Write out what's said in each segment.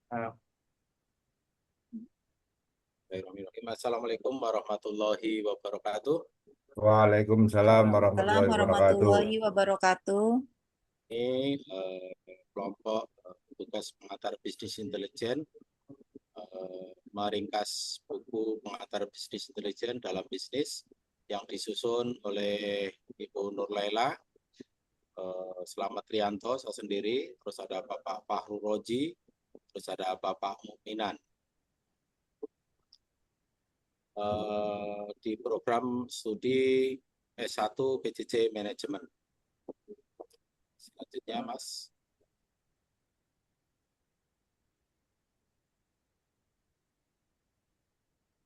Uh, Bismillahirrahmanirrahim. Assalamualaikum warahmatullahi wabarakatuh. Waalaikumsalam Waalaikumsalam warahmatullahi wabarakatuh. warahmatullahi wabarakatuh. Ini kelompok tugas pengantar bisnis intelijen meringkas buku pengantar bisnis intelijen dalam bisnis yang disusun oleh Ibu Nur Laila, Selamat Rianto, saya sendiri, terus ada Bapak Fahru Roji, terus ada Bapak Mukminan. Di program studi S1 PJJ Manajemen. Selanjutnya, Mas.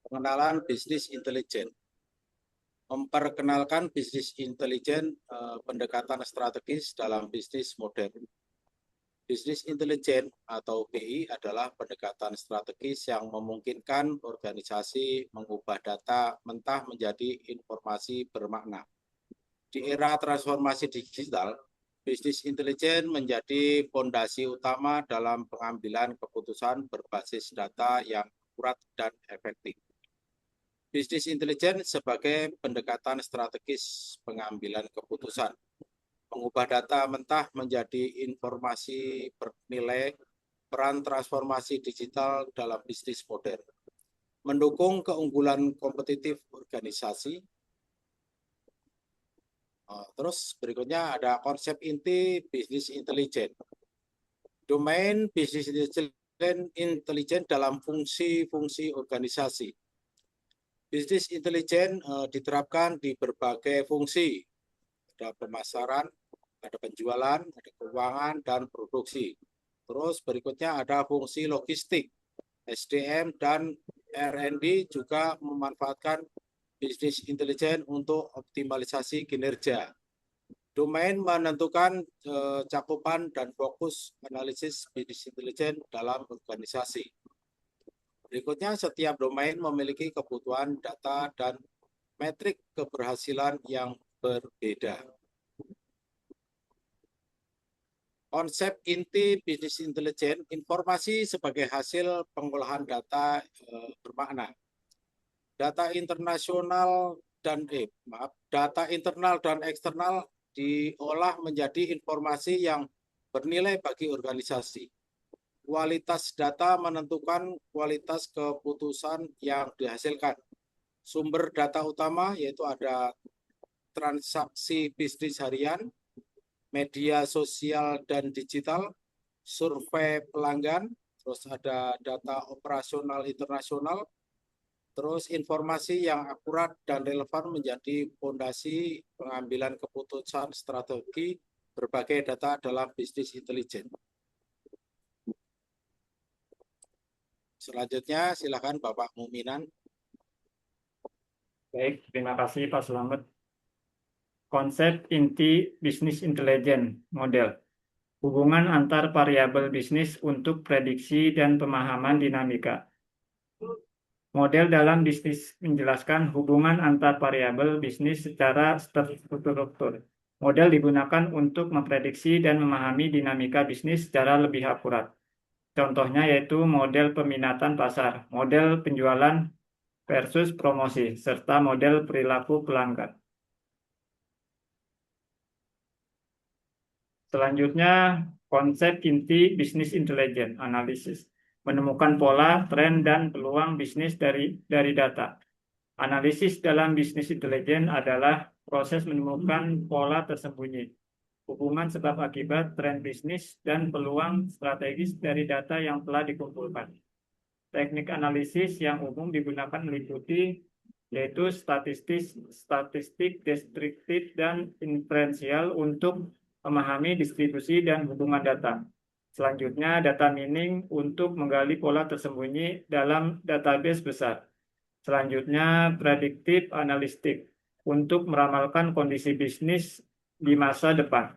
Pengenalan bisnis intelijen. Memperkenalkan bisnis intelijen, pendekatan strategis dalam bisnis modern. Bisnis intelijen atau BI adalah pendekatan strategis yang memungkinkan organisasi mengubah data mentah menjadi informasi bermakna. Di era transformasi digital, bisnis intelijen menjadi fondasi utama dalam pengambilan keputusan berbasis data yang akurat dan efektif. Bisnis intelijen sebagai pendekatan strategis pengambilan keputusan, mengubah data mentah menjadi informasi bernilai, peran transformasi digital dalam bisnis modern, mendukung keunggulan kompetitif organisasi. Terus berikutnya ada konsep inti bisnis intelijen. Domain bisnis intelijen dalam fungsi-fungsi organisasi. Bisnis intelijen diterapkan di berbagai fungsi. Ada pemasaran, ada penjualan, ada keuangan, dan produksi. Terus berikutnya ada fungsi logistik. SDM dan R&D juga memanfaatkan bisnis intelijen untuk optimalisasi kinerja. Domain menentukan cakupan dan fokus analisis bisnis intelijen dalam organisasi. Berikutnya, setiap domain memiliki kebutuhan data dan metrik keberhasilan yang berbeda. Konsep inti bisnis intelijen, informasi sebagai hasil pengolahan data bermakna. Data internal dan eksternal diolah menjadi informasi yang bernilai bagi organisasi. Kualitas data menentukan kualitas keputusan yang dihasilkan. Sumber data utama yaitu ada transaksi bisnis harian, media sosial dan digital, survei pelanggan, terus ada data operasional internasional, terus informasi yang akurat dan relevan menjadi fondasi pengambilan keputusan strategi berbagai data dalam bisnis intelijen. Selanjutnya, silakan Bapak Mukminan. Baik, terima kasih Pak Selamat. Konsep inti bisnis intelijen model. Hubungan antar variabel bisnis untuk prediksi dan pemahaman dinamika. Model dalam bisnis menjelaskan hubungan antar variabel bisnis secara struktur. Model digunakan untuk memprediksi dan memahami dinamika bisnis secara lebih akurat. Contohnya yaitu model peminatan pasar, model penjualan versus promosi, serta model perilaku pelanggan. Selanjutnya, konsep inti bisnis intelijen, analisis. Menemukan pola, tren, dan peluang bisnis dari data. Analisis dalam bisnis intelijen adalah proses menemukan pola tersembunyi, hubungan sebab akibat, tren bisnis, dan peluang strategis dari data yang telah dikumpulkan. Teknik analisis yang umum digunakan meliputi yaitu statistik deskriptif dan inferensial untuk memahami distribusi dan hubungan data. Selanjutnya, data mining untuk menggali pola tersembunyi dalam database besar. Selanjutnya, prediktif analistik untuk meramalkan kondisi bisnis di masa depan.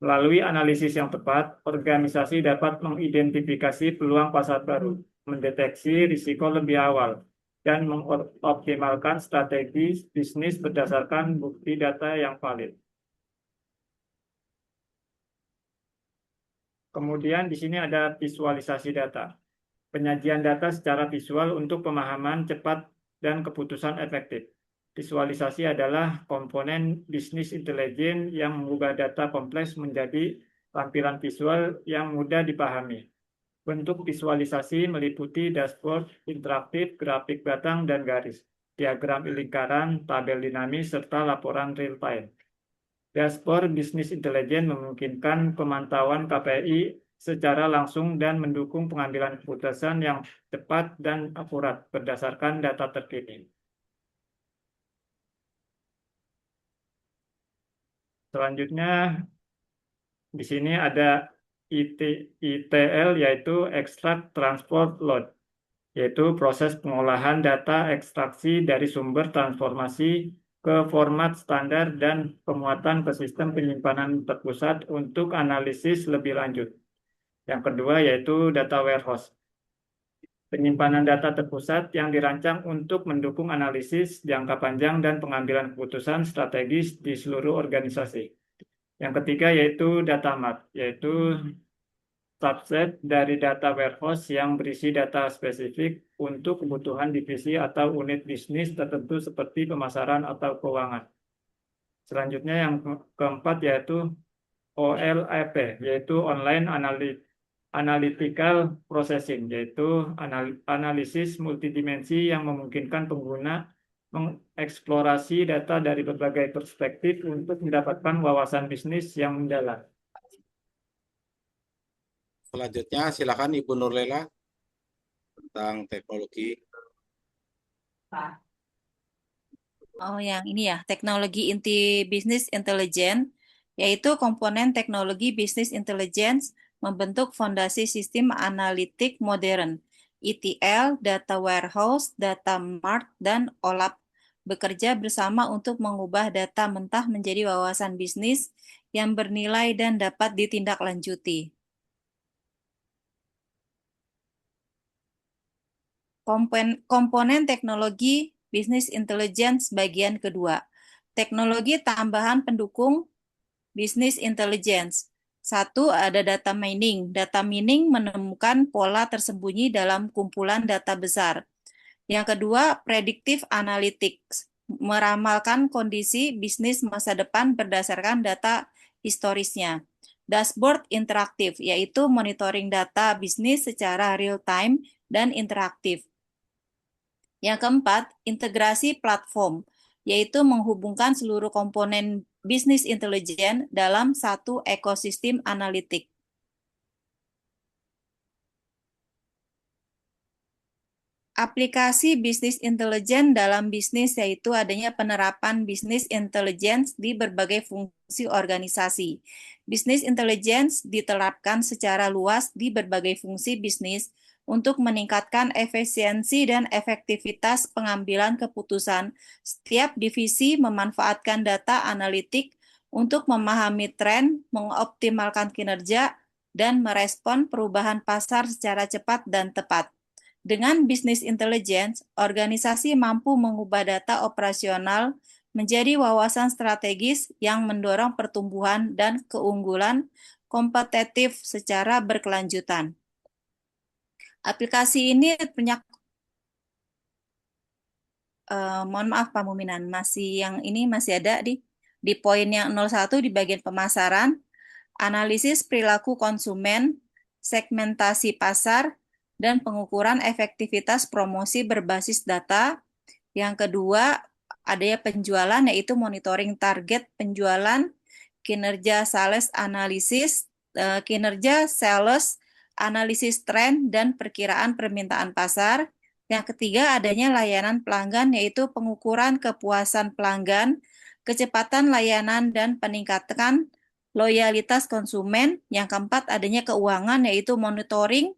Melalui analisis yang tepat, organisasi dapat mengidentifikasi peluang pasar baru, mendeteksi risiko lebih awal, dan mengoptimalkan strategi bisnis berdasarkan bukti data yang valid. Kemudian di sini ada visualisasi data. Penyajian data secara visual untuk pemahaman cepat dan keputusan efektif. Visualisasi adalah komponen bisnis intelijen yang mengubah data kompleks menjadi tampilan visual yang mudah dipahami. Bentuk visualisasi meliputi dashboard interaktif, grafik batang dan garis, diagram lingkaran, tabel dinamis, serta laporan real-time. Dashboard bisnis intelijen memungkinkan pemantauan KPI secara langsung dan mendukung pengambilan keputusan yang cepat dan akurat berdasarkan data terkini. Selanjutnya, di sini ada ITL, yaitu Extract Transport Load, yaitu proses pengolahan data ekstraksi dari sumber transformasi ke format standar dan pemuatan ke sistem penyimpanan terpusat untuk analisis lebih lanjut. Yang kedua yaitu data warehouse. Penyimpanan data terpusat yang dirancang untuk mendukung analisis jangka panjang dan pengambilan keputusan strategis di seluruh organisasi. Yang ketiga yaitu data mart, yaitu subset dari data warehouse yang berisi data spesifik untuk kebutuhan divisi atau unit bisnis tertentu seperti pemasaran atau keuangan. Selanjutnya yang keempat yaitu OLAP, yaitu Online Analytical Processing, yaitu analisis multidimensi yang memungkinkan pengguna mengeksplorasi data dari berbagai perspektif untuk mendapatkan wawasan bisnis yang mendalam. Selanjutnya silakan Ibu Nurlela tentang teknologi. Oh, yang ini ya, teknologi inti bisnis intelijen, yaitu komponen teknologi bisnis intelligence membentuk fondasi sistem analitik modern, ETL, data warehouse, data mart, dan OLAP bekerja bersama untuk mengubah data mentah menjadi wawasan bisnis yang bernilai dan dapat ditindaklanjuti. Komponen teknologi bisnis intelligence bagian kedua. Teknologi tambahan pendukung bisnis intelligence. Satu, ada data mining. Data mining menemukan pola tersembunyi dalam kumpulan data besar. Yang kedua, predictive analytics. Meramalkan kondisi bisnis masa depan berdasarkan data historisnya. Dashboard interaktif, yaitu monitoring data bisnis secara real-time dan interaktif. Yang keempat, integrasi platform, yaitu menghubungkan seluruh komponen bisnis intelijen dalam satu ekosistem analitik. Aplikasi bisnis intelijen dalam bisnis yaitu adanya penerapan bisnis intelligence di berbagai fungsi organisasi. Bisnis intelligence diterapkan secara luas di berbagai fungsi bisnis untuk meningkatkan efisiensi dan efektivitas pengambilan keputusan. Setiap divisi memanfaatkan data analitik untuk memahami tren, mengoptimalkan kinerja, dan merespon perubahan pasar secara cepat dan tepat. Dengan bisnis intelligence, organisasi mampu mengubah data operasional menjadi wawasan strategis yang mendorong pertumbuhan dan keunggulan kompetitif secara berkelanjutan. Aplikasi ini mohon maaf Pak Muminan, masih ada di poin yang 01 di bagian pemasaran, analisis perilaku konsumen, segmentasi pasar, dan pengukuran efektivitas promosi berbasis data. Yang kedua, adanya penjualan, yaitu monitoring target penjualan, kinerja sales analisis, kinerja sales, analisis tren, dan perkiraan permintaan pasar. Yang ketiga, adanya layanan pelanggan, yaitu pengukuran kepuasan pelanggan, kecepatan layanan, dan peningkatan loyalitas konsumen. Yang keempat, adanya keuangan, yaitu monitoring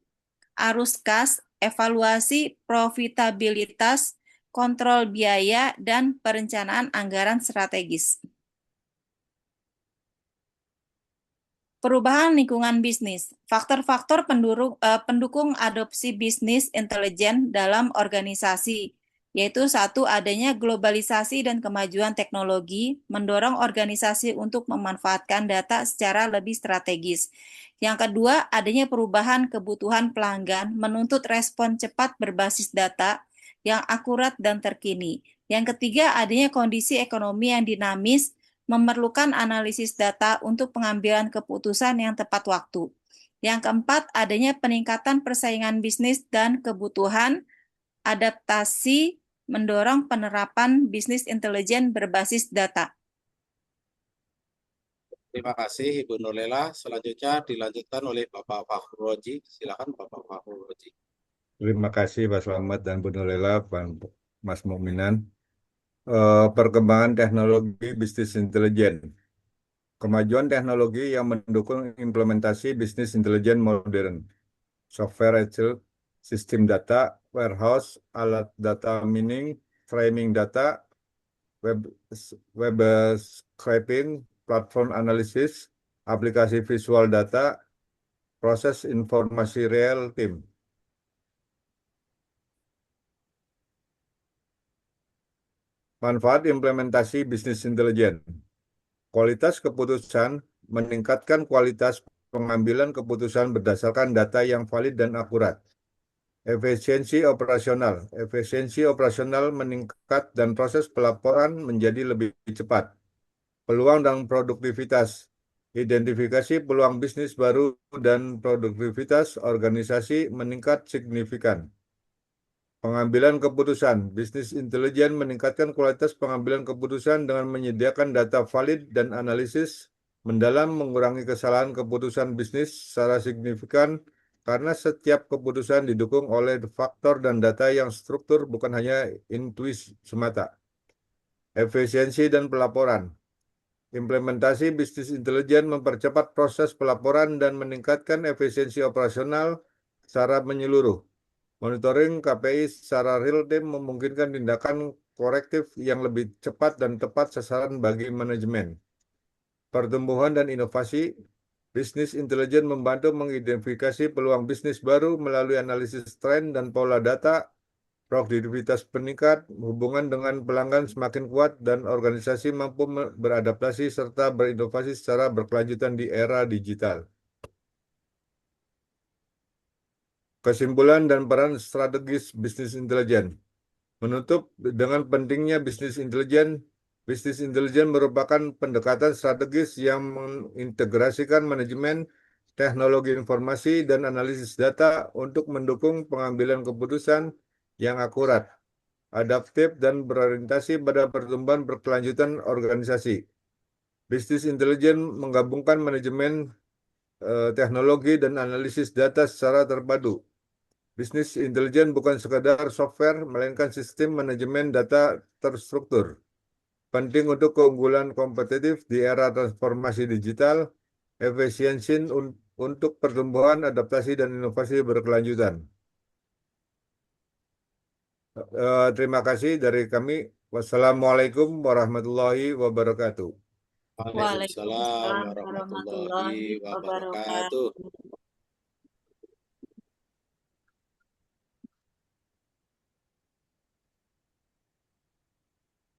arus kas, evaluasi profitabilitas, kontrol biaya, dan perencanaan anggaran strategis. Perubahan lingkungan bisnis. Faktor-faktor pendukung adopsi bisnis intelijen dalam organisasi yaitu satu, adanya globalisasi dan kemajuan teknologi, mendorong organisasi untuk memanfaatkan data secara lebih strategis. Yang kedua, adanya perubahan kebutuhan pelanggan, menuntut respon cepat berbasis data yang akurat dan terkini. Yang ketiga, adanya kondisi ekonomi yang dinamis, memerlukan analisis data untuk pengambilan keputusan yang tepat waktu. Yang keempat, adanya peningkatan persaingan bisnis dan kebutuhan adaptasi mendorong penerapan bisnis intelijen berbasis data. Terima kasih Ibu Nurlela. Selanjutnya dilanjutkan oleh Bapak Fakhrul Rozi. Silakan Bapak Fakhrul Rozi. Terima kasih Pak Slamet dan Bu Nurlela, Mas Mukminan. Perkembangan teknologi bisnis intelijen. Kemajuan teknologi yang mendukung implementasi bisnis intelijen modern. Software agile, sistem data, warehouse, alat data mining, framing data, web scraping, platform analisis, aplikasi visual data, proses informasi real time. Manfaat implementasi bisnis intelijen. Kualitas keputusan meningkatkan kualitas pengambilan keputusan berdasarkan data yang valid dan akurat. Efisiensi operasional. Efisiensi operasional meningkat dan proses pelaporan menjadi lebih cepat. Peluang dan produktivitas. Identifikasi peluang bisnis baru dan produktivitas organisasi meningkat signifikan. Pengambilan keputusan. Bisnis intelijen meningkatkan kualitas pengambilan keputusan dengan menyediakan data valid dan analisis mendalam, mengurangi kesalahan keputusan bisnis secara signifikan karena setiap keputusan didukung oleh faktor dan data yang struktur, bukan hanya intuisi semata. Efisiensi dan pelaporan. Implementasi bisnis intelijen mempercepat proses pelaporan dan meningkatkan efisiensi operasional secara menyeluruh. Monitoring KPI secara real-time memungkinkan tindakan korektif yang lebih cepat dan tepat sasaran bagi manajemen. Pertumbuhan dan inovasi. Bisnis intelijen membantu mengidentifikasi peluang bisnis baru melalui analisis tren dan pola data. Produktivitas meningkat, hubungan dengan pelanggan semakin kuat, dan organisasi mampu beradaptasi serta berinovasi secara berkelanjutan di era digital. Kesimpulan dan peran strategis bisnis intelijen. Menutup dengan pentingnya bisnis intelijen merupakan pendekatan strategis yang mengintegrasikan manajemen, teknologi informasi, dan analisis data untuk mendukung pengambilan keputusan yang akurat, adaptif, dan berorientasi pada pertumbuhan berkelanjutan organisasi. Bisnis intelijen menggabungkan manajemen, teknologi, dan analisis data secara terpadu. Bisnis intelijen bukan sekadar software, melainkan sistem manajemen data terstruktur. Penting untuk keunggulan kompetitif di era transformasi digital, efisiensi untuk pertumbuhan, adaptasi, dan inovasi berkelanjutan. Terima kasih dari kami. Wassalamualaikum warahmatullahi wabarakatuh. Waalaikumsalam Waalaikumsalam warahmatullahi warahmatullahi wabarakatuh. wabarakatuh.